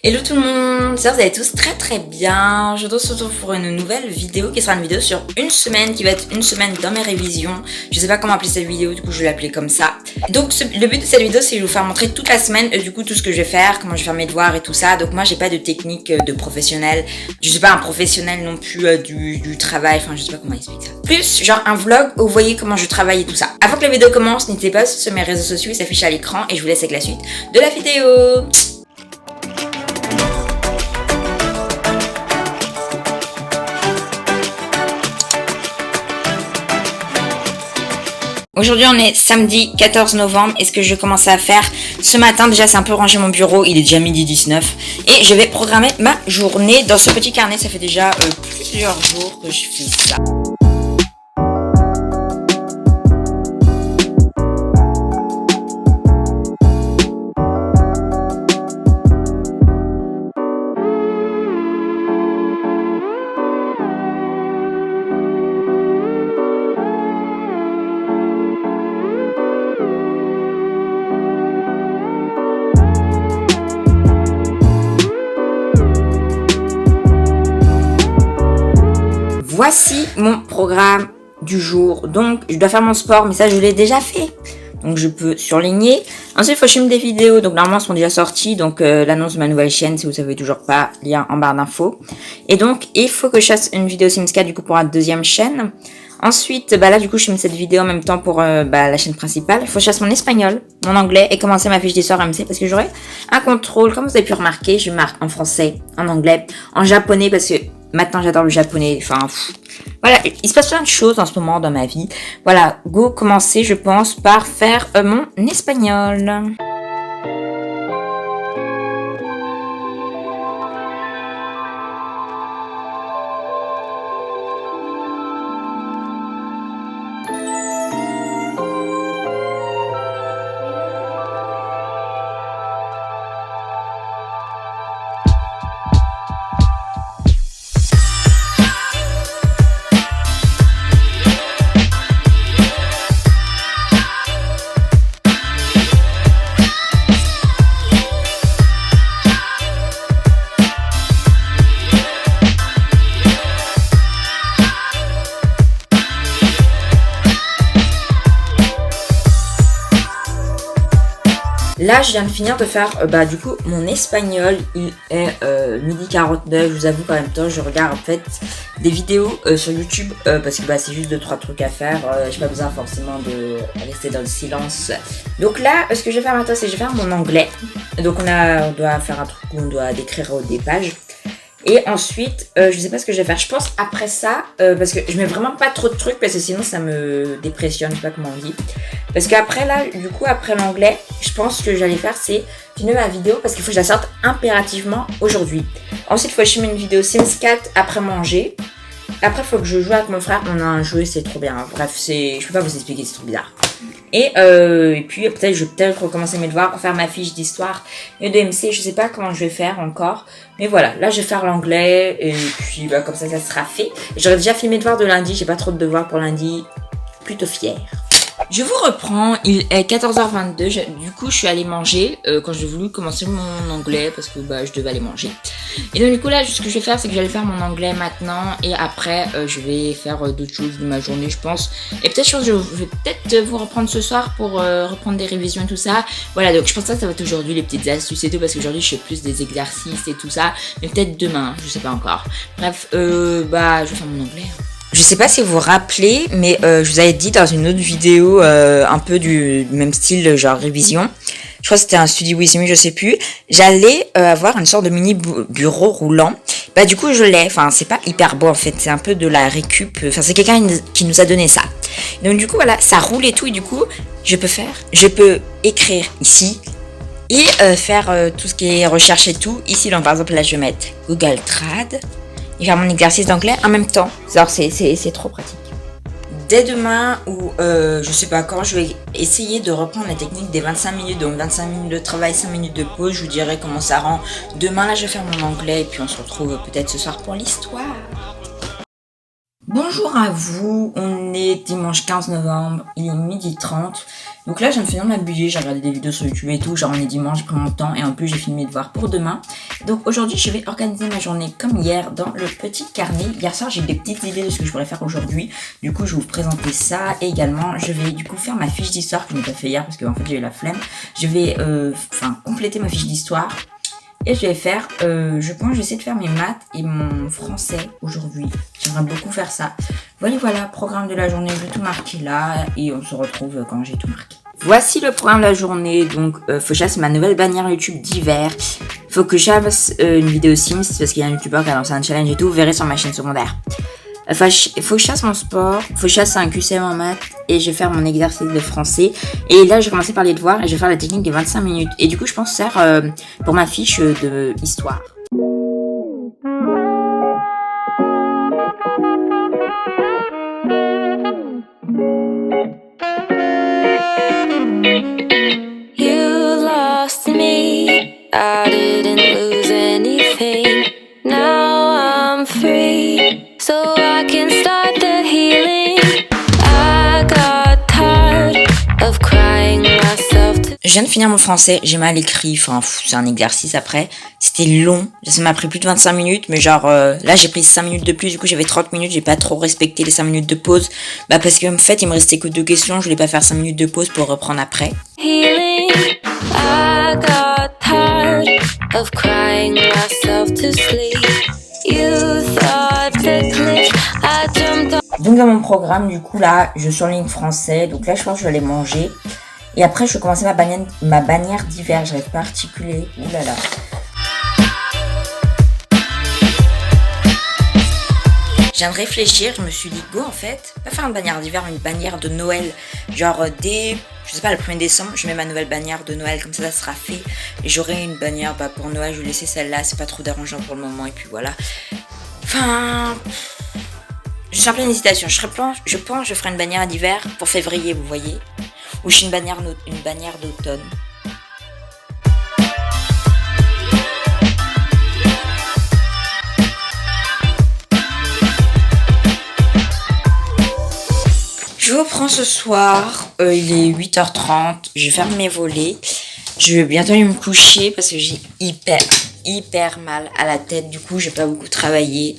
Hello tout le monde, j'espère que vous allez tous très bien. Je vous retrouve pour une nouvelle vidéo qui sera une vidéo sur une semaine, qui va être une semaine dans mes révisions. Je sais pas comment appeler cette vidéo, du coup je vais l'appeler comme ça. Donc le but de cette vidéo c'est de vous faire montrer toute la semaine du coup tout ce que je vais faire, comment je vais faire mes devoirs et tout ça. Donc moi j'ai pas de technique de professionnel, je suis pas un professionnel non plus du travail, enfin je sais pas comment expliquer ça. Plus genre un vlog où vous voyez comment je travaille et tout ça. Avant que la vidéo commence, n'hésitez pas sur mes réseaux sociaux, il s'affiche à l'écran et je vous laisse avec la suite de la vidéo. Aujourd'hui on est samedi 14 novembre et ce que je vais commencer à faire ce matin, déjà c'est un peu ranger mon bureau, il est déjà midi 19 et je vais programmer ma journée dans ce petit carnet. Ça fait déjà plusieurs jours que je fais ça. Voici mon programme du jour. Donc, je dois faire mon sport, mais ça, je l'ai déjà fait. Donc, je peux surligner. Ensuite, il faut que je filme des vidéos. Donc, normalement, elles sont déjà sorties. Donc, l'annonce de ma nouvelle chaîne, si vous savez toujours pas, lien en barre d'infos. Et donc, il faut que je fasse une vidéo Sims 4, du coup, pour la deuxième chaîne. Ensuite, là, du coup, je filme cette vidéo en même temps pour la chaîne principale. Il faut que je fasse mon espagnol, mon anglais et commencer ma fiche d'histoire MC parce que j'aurai un contrôle. Comme vous avez pu remarquer, je marque en français, en anglais, en japonais parce que maintenant, j'adore le japonais. Enfin, voilà, il se passe plein de choses en ce moment dans ma vie. Voilà, go commencer, je pense, par faire mon espagnol. Là, je viens de finir de faire, du coup, mon espagnol. Il est midi 49. Je vous avoue qu'en même temps, je regarde en fait des vidéos sur YouTube parce que c'est juste 2-3 trucs à faire. J'ai pas besoin forcément de rester dans le silence. Donc là, ce que je vais faire maintenant, c'est que je vais faire mon anglais. Donc on doit faire un truc où on doit décrire des pages. Et ensuite, je sais pas ce que je vais faire. Je pense après ça, parce que je mets vraiment pas trop de trucs parce que sinon ça me dépressionne, je sais pas comment on dit. Parce qu'après là, du coup, après l'anglais, je pense que j'allais faire c'est filmer ma vidéo parce qu'il faut que je la sorte impérativement aujourd'hui. Ensuite, il faut que je filme une vidéo Sims 4 après manger. Après, il faut que je joue avec mon frère. On a un jeu, c'est trop bien. Bref, je peux pas vous expliquer, c'est trop bizarre. Et puis peut-être je vais recommencer mes devoirs pour faire ma fiche d'histoire et de MC. Je sais pas comment je vais faire encore. Mais voilà, là je vais faire l'anglais et puis comme ça sera fait. J'aurais déjà fait mes devoirs de lundi, j'ai pas trop de devoirs pour lundi. Plutôt fière. Je vous reprends, il est 14h22, du coup je suis allée manger quand j'ai voulu commencer mon anglais parce que je devais aller manger. Et donc du coup là ce que je vais faire c'est que j'allais faire mon anglais maintenant et après je vais faire d'autres choses de ma journée je pense. Et peut-être je vais peut-être vous reprendre ce soir pour reprendre des révisions et tout ça. Voilà donc je pense que ça va être aujourd'hui les petites astuces et tout parce qu'aujourd'hui je fais plus des exercices et tout ça. Mais peut-être demain, je sais pas encore. Bref, je vais faire mon anglais. Je sais pas si vous vous rappelez, mais je vous avais dit dans une autre vidéo un peu du même style, genre révision. Je crois que c'était un Study With Me, je sais plus. J'allais avoir une sorte de mini bureau roulant. Du coup, je l'ai. Enfin, c'est pas hyper beau en fait. C'est un peu de la récup. Enfin, c'est quelqu'un qui nous a donné ça. Donc du coup, voilà, ça roule et tout. Et du coup, je peux écrire ici et faire tout ce qui est recherche et tout. Ici, donc par exemple, là, je vais mettre Google Trad. Et faire mon exercice d'anglais en même temps. Alors c'est trop pratique. Dès demain ou je sais pas quand, je vais essayer de reprendre la technique des 25 minutes. Donc 25 minutes de travail, 5 minutes de pause. Je vous dirai comment ça rend. Demain là je vais faire mon anglais et puis on se retrouve peut-être ce soir pour l'histoire. Bonjour à vous, on est dimanche 15 novembre, il est 12h30. Donc là, je viens de finir de m'habiller, j'ai regardé des vidéos sur YouTube et tout, genre on est dimanche, j'ai pris mon temps et en plus j'ai fini mes devoirs pour demain. Donc aujourd'hui, je vais organiser ma journée comme hier dans le petit carnet. Hier soir, j'ai des petites idées de ce que je pourrais faire aujourd'hui. Du coup, je vais vous présenter ça et également, je vais du coup faire ma fiche d'histoire que je n'ai pas fait hier parce que en fait j'ai eu la flemme. Je vais compléter ma fiche d'histoire. Et je vais faire, je pense que je vais essayer de faire mes maths et mon français aujourd'hui. J'aimerais beaucoup faire ça. Voilà, programme de la journée, j'ai tout marqué là. Et on se retrouve quand j'ai tout marqué. Voici le programme de la journée. Donc, faut que je fasse ma nouvelle bannière YouTube d'hiver. Faut que je fasse une vidéo Sims parce qu'il y a un YouTuber qui a lancé un challenge et tout. Vous verrez sur ma chaîne secondaire. Enfin, il faut que je fasse mon sport, faut que je fasse un QCM en maths et je vais faire mon exercice de français. Et là, je vais commencer par les devoirs et je vais faire la technique des 25 minutes. Et du coup, je pense faire pour ma fiche de histoire. You lost me, I didn't lose anything. Now I'm free, so I can start the healing. I got tired of crying myself to... Je viens de finir mon français, j'ai mal écrit, enfin c'est un exercice après. C'était long, ça m'a pris plus de 25 minutes, mais genre là j'ai pris 5 minutes de plus, du coup j'avais 30 minutes, j'ai pas trop respecté les 5 minutes de pause. Bah parce qu'en fait il me restait que 2 questions, je voulais pas faire 5 minutes de pause pour reprendre après. Healing, I got tired of crying myself to sleep. You thought the cliff I jumped on. Donc dans mon programme, du coup là, je surligne français, donc là je pense que je vais aller manger. Et après je vais commencer ma bannière d'hiver, j'arrive pas à articuler, oulala. Je viens de réfléchir, je me suis dit, go en fait, pas faire une bannière d'hiver, une bannière de Noël. Genre dès, je sais pas, le 1er décembre, je mets ma nouvelle bannière de Noël, comme ça sera fait. Et j'aurai une bannière pour Noël, je vais laisser celle-là, c'est pas trop dérangeant pour le moment, et puis voilà. Enfin, je suis en pleine hésitation, je pense que je ferai une bannière d'hiver pour février, vous voyez. Ou je suis une bannière d'automne. Je reprends ce soir, il est 8h30, je ferme mes volets, je vais bientôt aller me coucher parce que j'ai hyper mal à la tête, du coup j'ai pas beaucoup travaillé.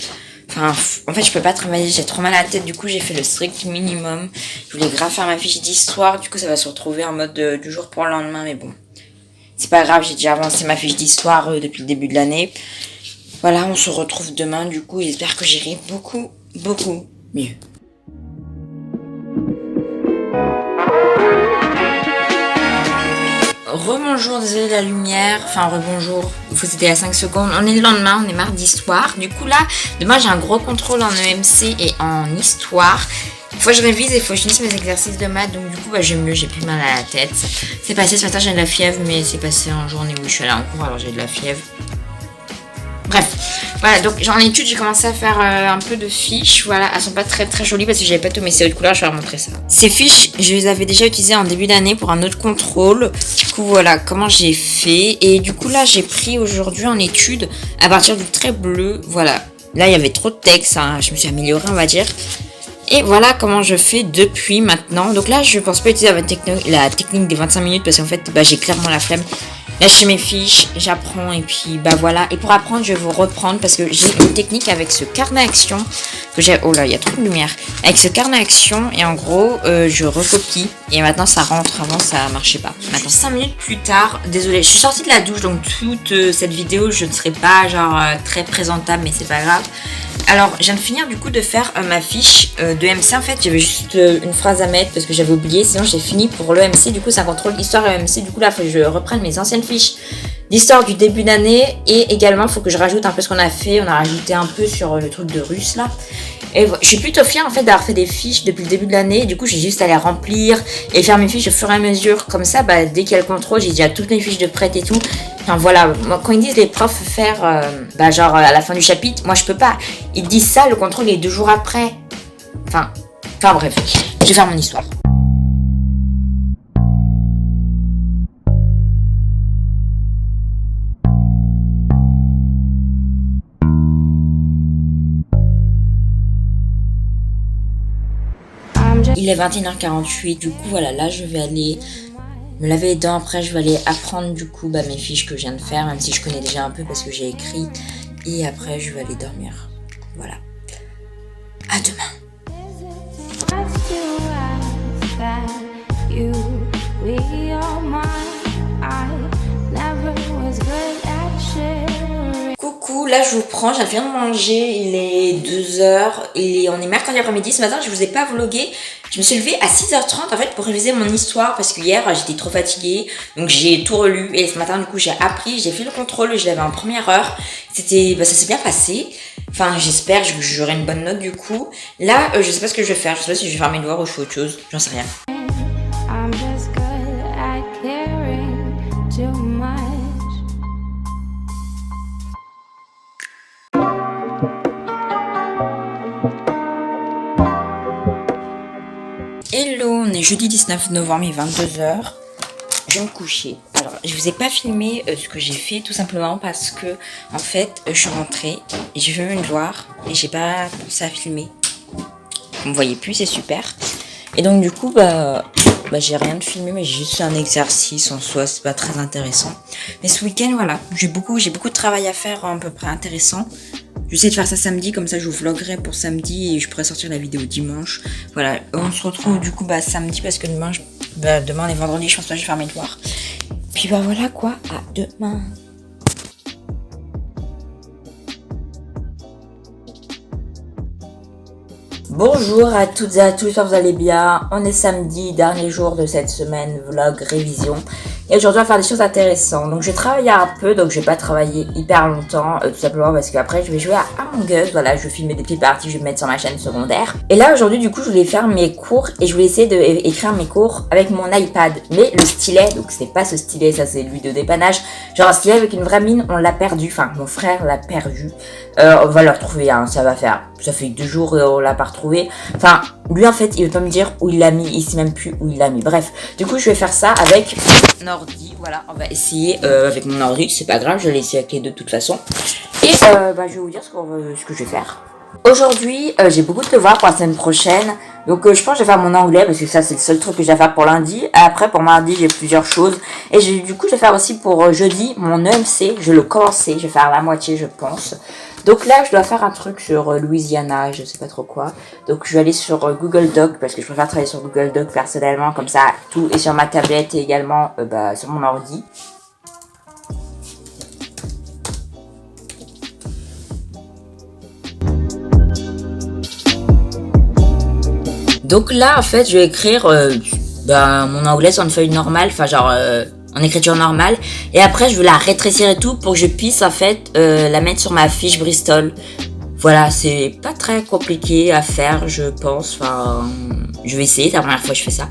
Enfin, en fait je peux pas travailler, j'ai trop mal à la tête, du coup j'ai fait le strict minimum. Je voulais grave faire ma fiche d'histoire, du coup ça va se retrouver en mode du jour pour le lendemain, mais bon. C'est pas grave, j'ai déjà avancé ma fiche d'histoire depuis le début de l'année. Voilà, on se retrouve demain, du coup j'espère que j'irai beaucoup mieux. Rebonjour, désolé de la lumière, enfin rebonjour, c'était à 5 secondes, on est le lendemain, on est mardi soir, du coup là, demain j'ai un gros contrôle en EMC et en histoire, il faut que je révise et il faut que je finisse mes exercices de maths, donc du coup bah, j'ai mieux, j'ai plus mal à la tête, c'est passé ce matin j'ai de la fièvre, mais c'est passé en journée où je suis allée en cours alors j'ai de la fièvre. Bref, voilà, donc en étude j'ai commencé à faire un peu de fiches, voilà, elles sont pas très jolies parce que j'avais pas tous mes séries de couleurs, je vais vous montrer ça. Ces fiches, je les avais déjà utilisées en début d'année pour un autre contrôle, du coup voilà comment j'ai fait, et du coup là j'ai pris aujourd'hui en étude à partir du trait bleu, voilà, là il y avait trop de texte, hein, je me suis améliorée on va dire. Et voilà comment je fais depuis maintenant. Donc là, je pense pas utiliser la technique des 25 minutes parce qu'en fait, bah, j'ai clairement la flemme. Là, je fais mes fiches, j'apprends et puis bah voilà. Et pour apprendre, je vais vous reprendre parce que j'ai une technique avec ce carnet action que j'ai. Oh là, il y a trop de lumière. Avec ce carnet action et en gros, je recopie et maintenant ça rentre. Avant, ça marchait pas. Maintenant, 5 minutes plus tard, désolée, je suis sortie de la douche donc toute cette vidéo, je ne serai pas genre très présentable, mais c'est pas grave. Alors, je viens de finir du coup de faire ma fiche de MC. En fait, j'avais juste une phrase à mettre parce que j'avais oublié. Sinon, j'ai fini pour le MC. Du coup, c'est un contrôle histoire et MC. Du coup, là, il faut que je reprenne mes anciennes fiches d'histoire du début d'année. Et également, il faut que je rajoute un peu ce qu'on a fait. On a rajouté un peu sur le truc de russe là. Et je suis plutôt fière en fait d'avoir fait des fiches depuis le début de l'année. Du coup, j'ai juste à les remplir et faire mes fiches au fur et à mesure. Comme ça, bah, dès qu'il y a le contrôle, j'ai déjà toutes mes fiches de prête et tout. Enfin voilà, moi, quand ils disent les profs faire, bah, genre à la fin du chapitre, moi je peux pas. Ils disent ça, le contrôle est 2 jours après. Enfin bref, je vais faire mon histoire. il est 21h48, du coup voilà, là je vais aller me laver les dents. Après je vais aller apprendre du coup mes fiches que je viens de faire, même si je connais déjà un peu parce que j'ai écrit. Et après je vais aller dormir. Voilà. À demain. Coucou, là je vous prends, je viens de manger, il est 2h et on est mercredi après-midi. Ce matin je vous ai pas vlogué, je me suis levée à 6h30 en fait pour réviser mon histoire parce que hier j'étais trop fatiguée, donc j'ai tout relu et ce matin du coup j'ai appris, j'ai fait le contrôle, je l'avais en première heure, ça s'est bien passé, enfin j'espère, j'aurai une bonne note du coup. Là je sais pas ce que je vais faire, je sais pas si je vais faire mes devoirs ou je fais autre chose, j'en sais rien. Hello, on est jeudi 19 novembre, il est 22h. Je vais me coucher. Alors, je vous ai pas filmé ce que j'ai fait tout simplement parce que en fait, je suis rentrée et j'ai fait mes devoirs et j'ai pas pensé à filmer. Vous me voyez plus, c'est super. Et donc du coup, j'ai rien de filmé, mais j'ai juste fait un exercice en soi, c'est pas très intéressant. Mais ce week-end, voilà, j'ai beaucoup de travail à faire à peu près intéressant. J'essaie de faire ça samedi, comme ça je vous vloggerai pour samedi et je pourrai sortir la vidéo dimanche. Voilà, on se retrouve du coup samedi parce que demain on est vendredi, je pense pas que je vais faire mes devoirs. Puis voilà quoi, à demain. Bonjour à toutes et à tous, j'espère que vous allez bien. On est samedi, dernier jour de cette semaine, vlog, révision. Et aujourd'hui on va faire des choses intéressantes. Donc je vais travailler un peu, donc je vais pas travailler hyper longtemps, tout simplement parce qu'après je vais jouer à Among Us. Voilà, je vais filmer des petites parties, je vais mettre sur ma chaîne secondaire. Et là aujourd'hui du coup je voulais faire mes cours et je voulais essayer d'écrire mes cours avec mon iPad. Mais le stylet, donc c'est pas ce stylet, ça c'est lui de dépannage. Genre un stylet avec une vraie mine, on l'a perdu, enfin mon frère l'a perdu. On va le retrouver, hein, ça fait 2 jours et on l'a pas retrouvé. Enfin, lui en fait, il veut pas me dire où il l'a mis, il sait même plus où il l'a mis. Bref, du coup, je vais faire ça avec mon ordi. Voilà, on va essayer avec mon ordi, c'est pas grave, je l'ai essayé avec les deux de toute façon. Et je vais vous dire ce que je vais faire. Aujourd'hui, j'ai beaucoup de devoirs pour la semaine prochaine. Donc je pense que je vais faire mon anglais parce que ça c'est le seul truc que j'ai à faire pour lundi. Après pour mardi j'ai plusieurs choses. Et du coup je vais faire aussi pour jeudi mon EMC. Je le commencer, je vais faire la moitié je pense. Donc là je dois faire un truc sur Louisiana, je sais pas trop quoi. Donc je vais aller sur Google Doc parce que je préfère travailler sur Google Doc personnellement. Comme ça tout est sur ma tablette et également sur mon ordi. Donc là, en fait, je vais écrire mon anglais sur une feuille normale, enfin genre en écriture normale. Et après, je vais la rétrécir et tout pour que je puisse en fait la mettre sur ma fiche Bristol. Voilà, c'est pas très compliqué à faire, je pense. Enfin, je vais essayer, c'est la première fois que je fais ça.